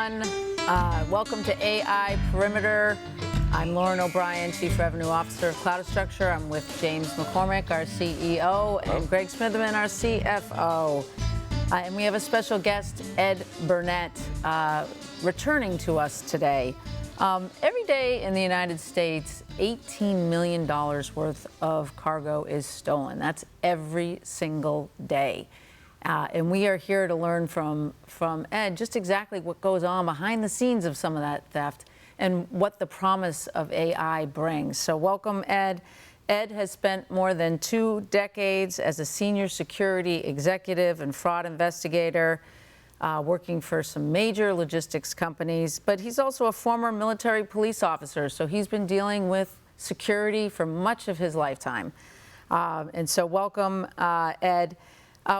everyone. Welcome to AI Perimeter. I'm Lauren O'Brien, Chief Revenue Officer of Cloudastructure. I'm with James McCormick, our CEO, and Greg Smitherman, our CFO. And we have a special guest, Ed Burnett, returning to us today. Every day in the United States, $18 million worth of cargo is stolen. That's every single day. And we are here to learn from Ed just exactly what goes on behind the scenes of some of that theft and what the promise of AI brings. So welcome, Ed. Ed has spent more than 2 decades as a senior security executive and fraud investigator, working for some major logistics companies, but he's also a former military police officer, so he's been dealing with security for much of his lifetime. And so welcome, Ed.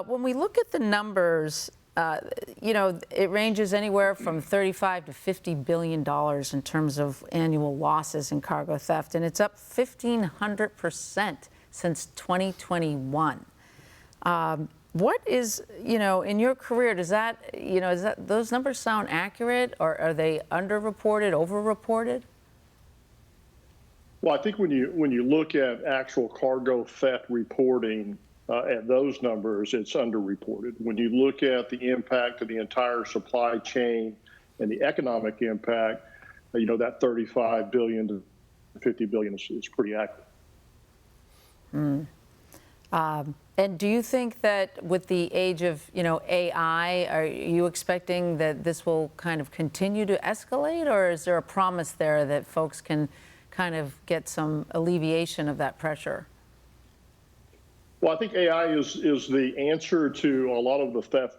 When we look at the numbers, it ranges anywhere from $35 to $50 billion in terms of annual losses in cargo theft, and it's up 1,500% since 2021. What is, in your career, does those numbers sound accurate, or are they underreported, overreported? Well, I think when you look at actual cargo theft reporting, at those numbers, it's underreported. When you look at the impact of the entire supply chain and the economic impact, that 35 billion to 50 billion is pretty accurate. And do you think that with the age of, AI, are you expecting that this will kind of continue to escalate, or is there a promise there that folks can kind of get some alleviation of that pressure? Well, I think AI is the answer to a lot of the theft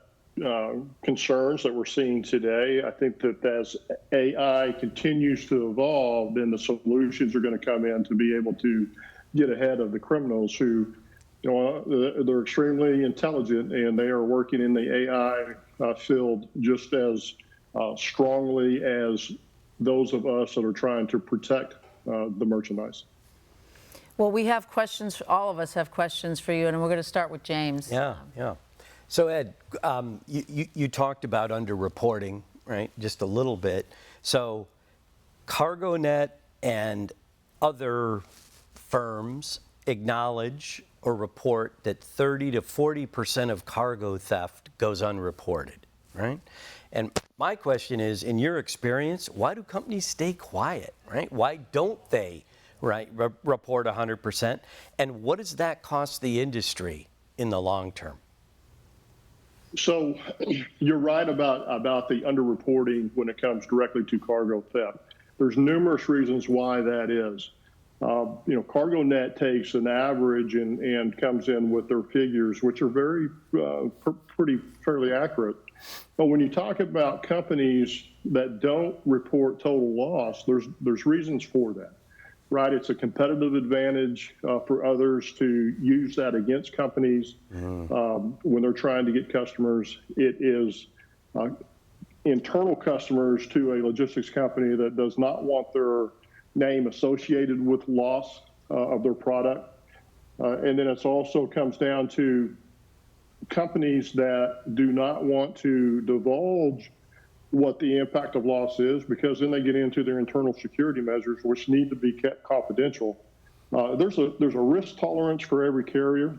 concerns that we're seeing today. I think that as AI continues to evolve, then the solutions are going to come in to be able to get ahead of the criminals who, they're extremely intelligent and they are working in the AI field just as strongly as those of us that are trying to protect the merchandise. Well, we have questions, all of us have questions for you, and we're going to start with James. Yeah. So, Ed, you talked about underreporting, right, just a little bit. So, CargoNet and other firms acknowledge or report that 30 to 40% of cargo theft goes unreported, right? And my question is, in your experience, why do companies stay quiet, right? Why don't they report 100%, and what does that cost the industry in the long term? So you're right about the underreporting when it comes directly to cargo theft. There's numerous reasons why that is. CargoNet takes an average and comes in with their figures, which are very fairly accurate. But when you talk about companies that don't report total loss, there's reasons for that. Right, it's a competitive advantage for others to use that against companies when they're trying to get customers. It is internal customers to a logistics company that does not want their name associated with loss of their product. And then it also comes down to companies that do not want to divulge what the impact of loss is, because then they get into their internal security measures, which need to be kept confidential. There's a risk tolerance for every carrier,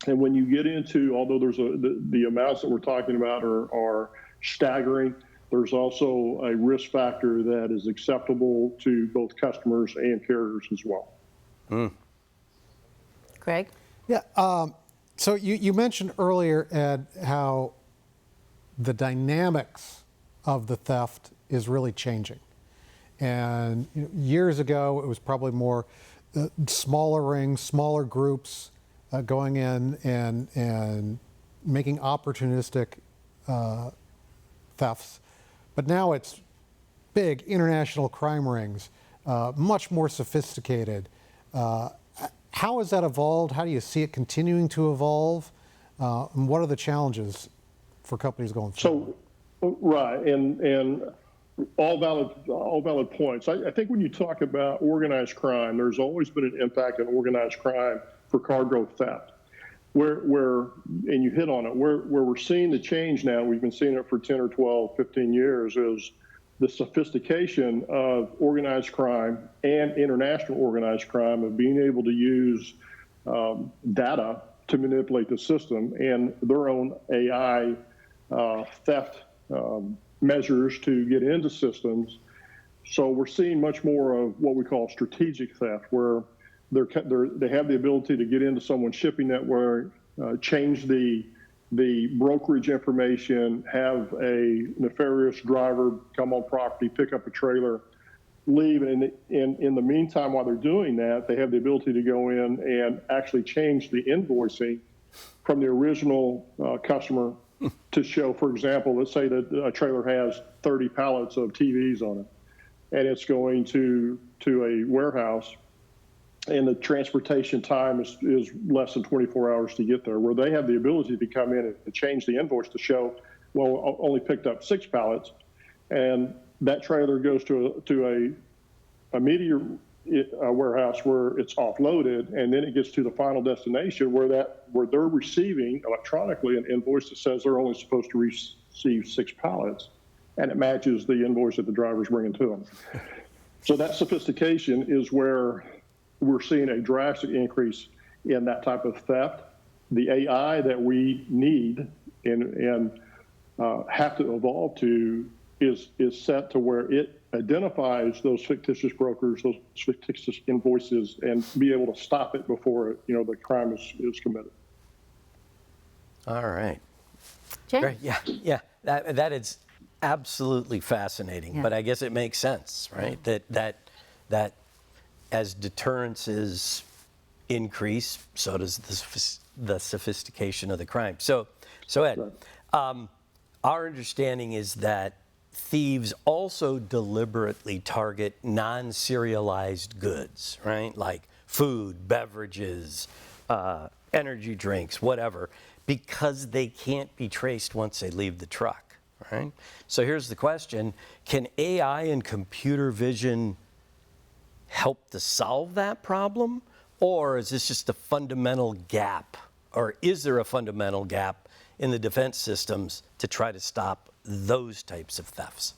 and when you get into, although the amounts that we're talking about are staggering, there's also a risk factor that is acceptable to both customers and carriers as well. Greg? Yeah. So you mentioned earlier, Ed, how the dynamics of the theft is really changing. And years ago, it was probably more smaller rings, smaller groups going in and making opportunistic thefts. But now it's big international crime rings, much more sophisticated. How has that evolved? How do you see it continuing to evolve? And what are the challenges for companies going forward? Right, and all valid points. I think when you talk about organized crime, there's always been an impact on organized crime for cargo theft. and you hit on it, where we're seeing the change now, we've been seeing it for 10 or 12, 15 years, is the sophistication of organized crime and international organized crime of being able to use data to manipulate the system and their own AI theft measures to get into systems. So we're seeing much more of what we call strategic theft, where they have the ability to get into someone's shipping network, change the brokerage information, have a nefarious driver come on property, pick up a trailer, leave, and in the meantime, while they're doing that, they have the ability to go in and actually change the invoicing from the original customer to show, for example, let's say that a trailer has 30 pallets of TVs on it, and it's going to a warehouse, and the transportation time is less than 24 hours to get there, where they have the ability to come in and change the invoice to show, well, only picked up 6 pallets, and that trailer goes to a media warehouse where it's offloaded, and then it gets to the final destination where they're receiving electronically an invoice that says they're only supposed to receive 6 pallets, and it matches the invoice that the driver's bringing to them. So that sophistication is where we're seeing a drastic increase in that type of theft. The AI that we need and have to evolve to is set to where it identifies those fictitious brokers, those fictitious invoices, and be able to stop it before the crime is committed. All right. Jay? Great. Yeah. That is absolutely fascinating. Yeah. But I guess it makes sense, right? That as deterrences increase, so does the sophistication of the crime. So Ed, our understanding is that thieves also deliberately target non-serialized goods, right? Like food, beverages, energy drinks, whatever, because they can't be traced once they leave the truck, right? So here's the question: can AI and computer vision help to solve that problem? Or is this just a fundamental gap? Or is there a fundamental gap in the defense systems to try to stop those types of thefts?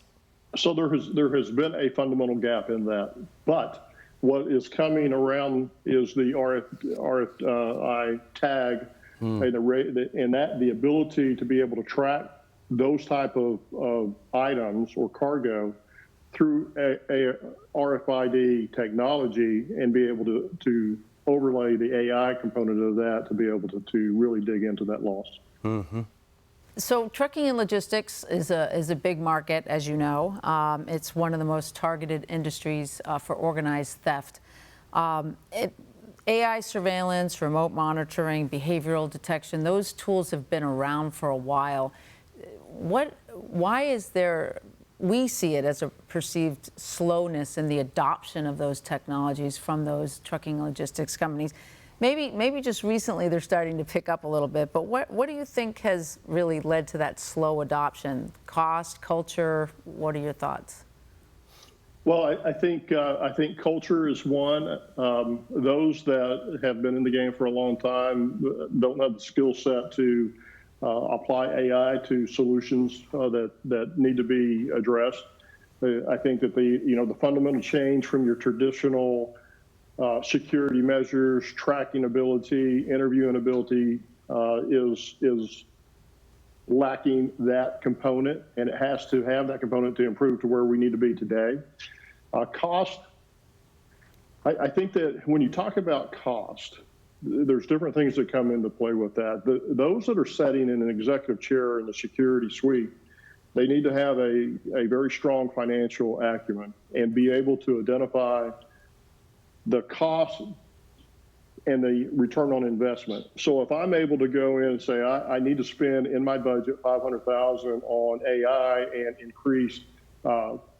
So there has been a fundamental gap in that. But what is coming around is the RFI tag and the ability to be able to track those type of items or cargo through a RFID technology and be able to overlay the AI component of that to be able to really dig into that loss. Mm-hmm. So trucking and logistics is a big market, as you know. It's one of the most targeted industries for organized theft. AI surveillance, remote monitoring, behavioral detection, those tools have been around for a while. Why is there, we see it as a perceived slowness in the adoption of those technologies from those trucking and logistics companies? Maybe just recently they're starting to pick up a little bit, but what do you think has really led to that slow adoption? Cost, culture, what are your thoughts? Well, I think culture is one. Those that have been in the game for a long time don't have the skill set to apply AI to solutions that need to be addressed. I think that the fundamental change from your traditional security measures, tracking ability, interviewing ability is lacking that component, and it has to have that component to improve to where we need to be today. Cost, I think that when you talk about cost, there's different things that come into play with that. Those that are sitting in an executive chair in the security suite, they need to have a very strong financial acumen and be able to identify the cost and the return on investment. So if I'm able to go in and say, I need to spend in my budget $500,000 on AI and increase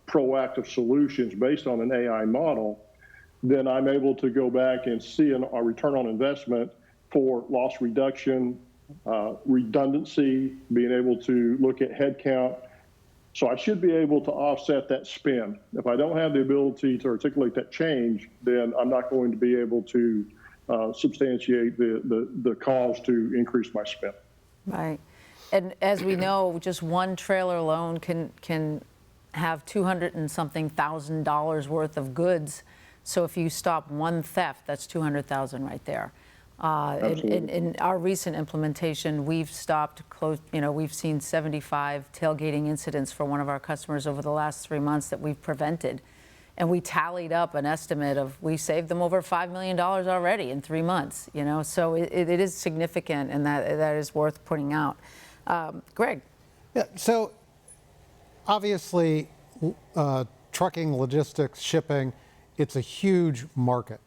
proactive solutions based on an AI model, then I'm able to go back and see a return on investment for loss reduction, redundancy, being able to look at headcount. So I should be able to offset that spend. If I don't have the ability to articulate that change, then I'm not going to be able to substantiate the cause to increase my spend. Right. And as we know, just one trailer alone can have 200 and something thousand dollars worth of goods. So if you stop one theft, that's 200,000 right there. In our recent implementation, we've stopped we've seen 75 tailgating incidents for one of our customers over the last 3 months that we've prevented. And we tallied up an estimate of, we saved them over $5 million already in 3 months, so it is significant, and that is worth putting out. Greg. Yeah, so obviously trucking, logistics, shipping, it's a huge market,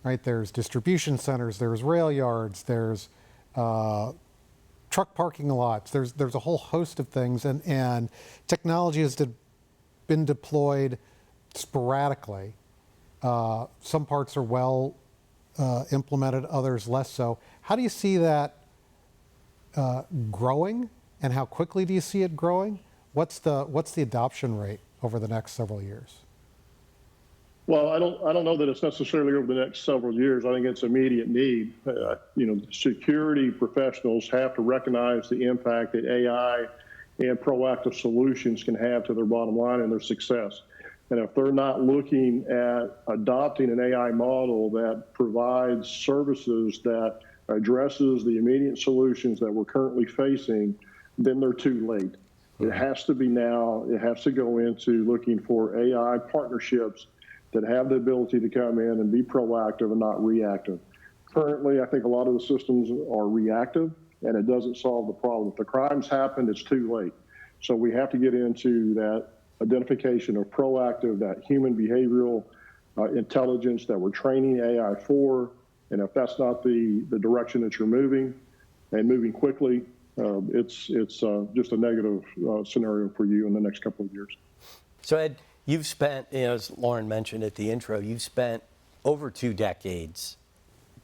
right? There's distribution centers, there's rail yards, there's truck parking lots, there's a whole host of things, and technology has been deployed sporadically. Some parts are well implemented, others less so. How do you see that growing, and how quickly do you see it growing? What's the adoption rate over the next several years? Well, I don't know that it's necessarily over the next several years. I think it's immediate need. Security professionals have to recognize the impact that AI and proactive solutions can have to their bottom line and their success. And if they're not looking at adopting an AI model that provides services that addresses the immediate solutions that we're currently facing, then they're too late. It has to be now. It has to go into looking for AI partnerships that have the ability to come in and be proactive and not reactive. Currently, I think a lot of the systems are reactive, and it doesn't solve the problem. If the crime's happened, it's too late. So we have to get into that identification of proactive, that human behavioral intelligence that we're training AI for. And if that's not the direction that you're moving, and moving quickly, it's just a negative scenario for you in the next couple of years. So Ed, you've spent, as Lauren mentioned at the intro, you've spent over 2 decades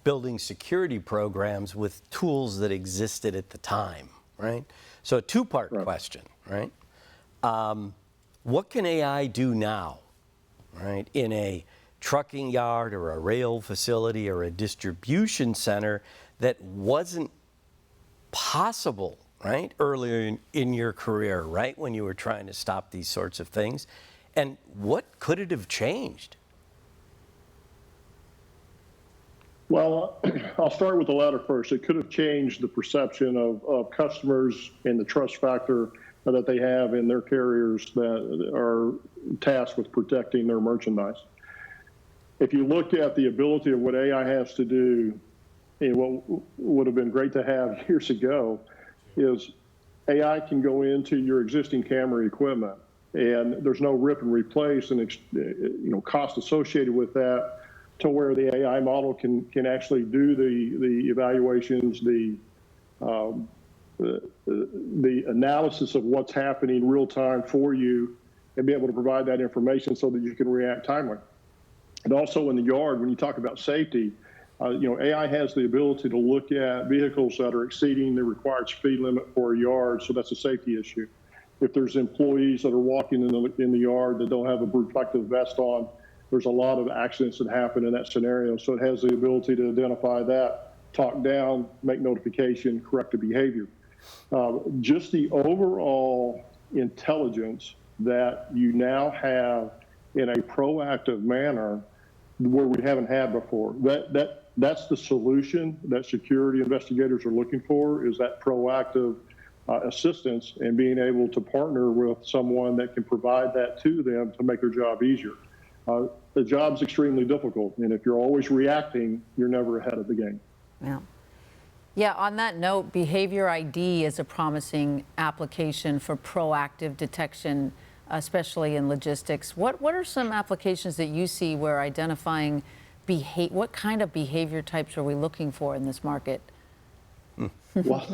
building security programs with tools that existed at the time, right? So a two-part question, right? What can AI do now, right, in a trucking yard or a rail facility or a distribution center that wasn't possible, right, earlier in your career, right, when you were trying to stop these sorts of things? And what could it have changed? Well, I'll start with the latter first. It could have changed the perception of customers and the trust factor that they have in their carriers that are tasked with protecting their merchandise. If you look at the ability of what AI has to do, and what would have been great to have years ago, is AI can go into your existing camera equipment, and there's no rip and replace and cost associated with that, to where the AI model can actually do the evaluations, the analysis of what's happening real time for you, and be able to provide that information so that you can react timely. And also in the yard, when you talk about safety, AI has the ability to look at vehicles that are exceeding the required speed limit for a yard, so that's a safety issue. If there's employees that are walking in the yard that don't have a protective vest on, there's a lot of accidents that happen in that scenario. So it has the ability to identify that, talk down, make notification, correct the behavior. Just the overall intelligence that you now have in a proactive manner where we haven't had before. That's the solution that security investigators are looking for, is that proactive assistance and being able to partner with someone that can provide that to them to make their job easier. The job's extremely difficult, and if you're always reacting, you're never ahead of the game. Yeah, on that note, behavior ID is a promising application for proactive detection, especially in logistics. What are some applications that you see where identifying what kind of behavior types are we looking for in this market? Well,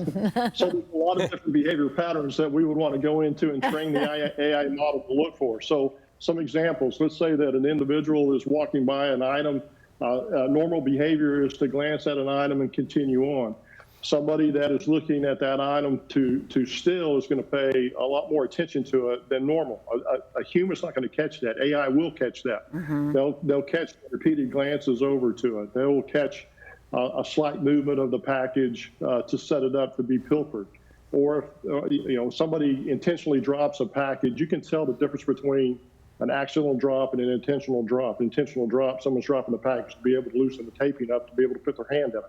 so there's a lot of different behavior patterns that we would want to go into and train the AI model to look for. So some examples, let's say that an individual is walking by an item. Normal behavior is to glance at an item and continue on. Somebody that is looking at that item to steal is going to pay a lot more attention to it than normal. A human's not going to catch that. AI will catch that. They'll catch repeated glances over to it. They will catch a slight movement of the package to set it up to be pilfered. Or if somebody intentionally drops a package, you can tell the difference between an accidental drop and an intentional drop. Intentional drop, someone's dropping the package to be able to loosen the taping up to be able to put their hand in it.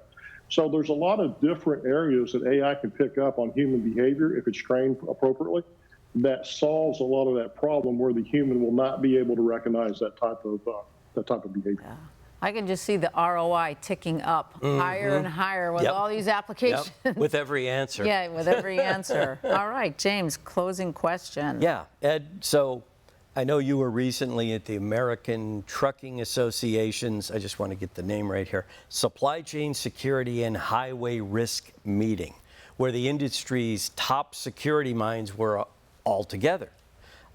So there's a lot of different areas that AI can pick up on human behavior if it's trained appropriately. That solves a lot of that problem where the human will not be able to recognize that type of behavior. Yeah. I can just see the ROI ticking up higher and higher with all these applications. With every answer. Yeah, with every answer. All right, James, closing question. Yeah, Ed, so I know you were recently at the American Trucking Association's, I just want to get the name right here, Supply Chain Security and Highway Risk meeting, where the industry's top security minds were all together.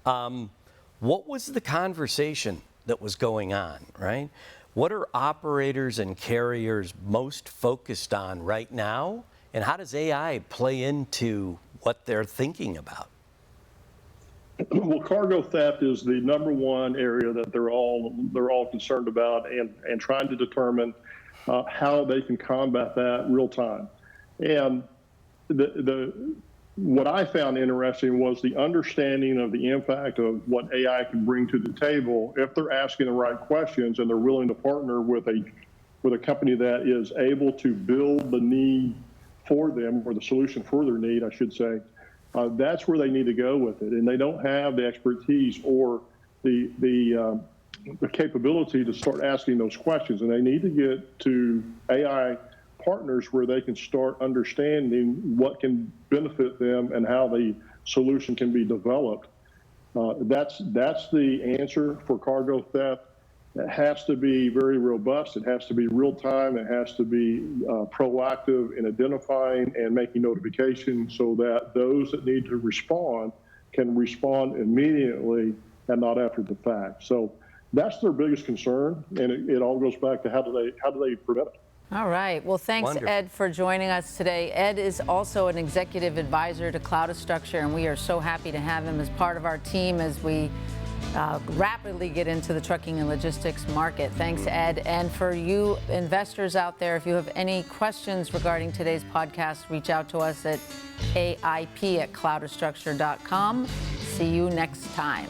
What was the conversation that was going on, right? What are operators and carriers most focused on right now? And how does AI play into what they're thinking about? Well, cargo theft is the #1 area that they're all concerned about and trying to determine how they can combat that real time. And what I found interesting was the understanding of the impact of what AI can bring to the table if they're asking the right questions and they're willing to partner with a company that is able to build the need for them, or the solution for their need, I should say. That's where they need to go with it, and they don't have the expertise or the capability to start asking those questions, and they need to get to AI partners where they can start understanding what can benefit them and how the solution can be developed. That's the answer for cargo theft. It has to be very robust. It has to be real time. It has to be proactive in identifying and making notifications so that those that need to respond can respond immediately and not after the fact. So that's their biggest concern, and it all goes back to how do they prevent it. All right. Well, thanks, Wonderful. Ed, for joining us today. Ed is also an executive advisor to Cloudastructure, and we are so happy to have him as part of our team as we rapidly get into the trucking and logistics market. Thanks, Ed. And for you investors out there, if you have any questions regarding today's podcast, reach out to us at AIP@cloudastructure.com. See you next time.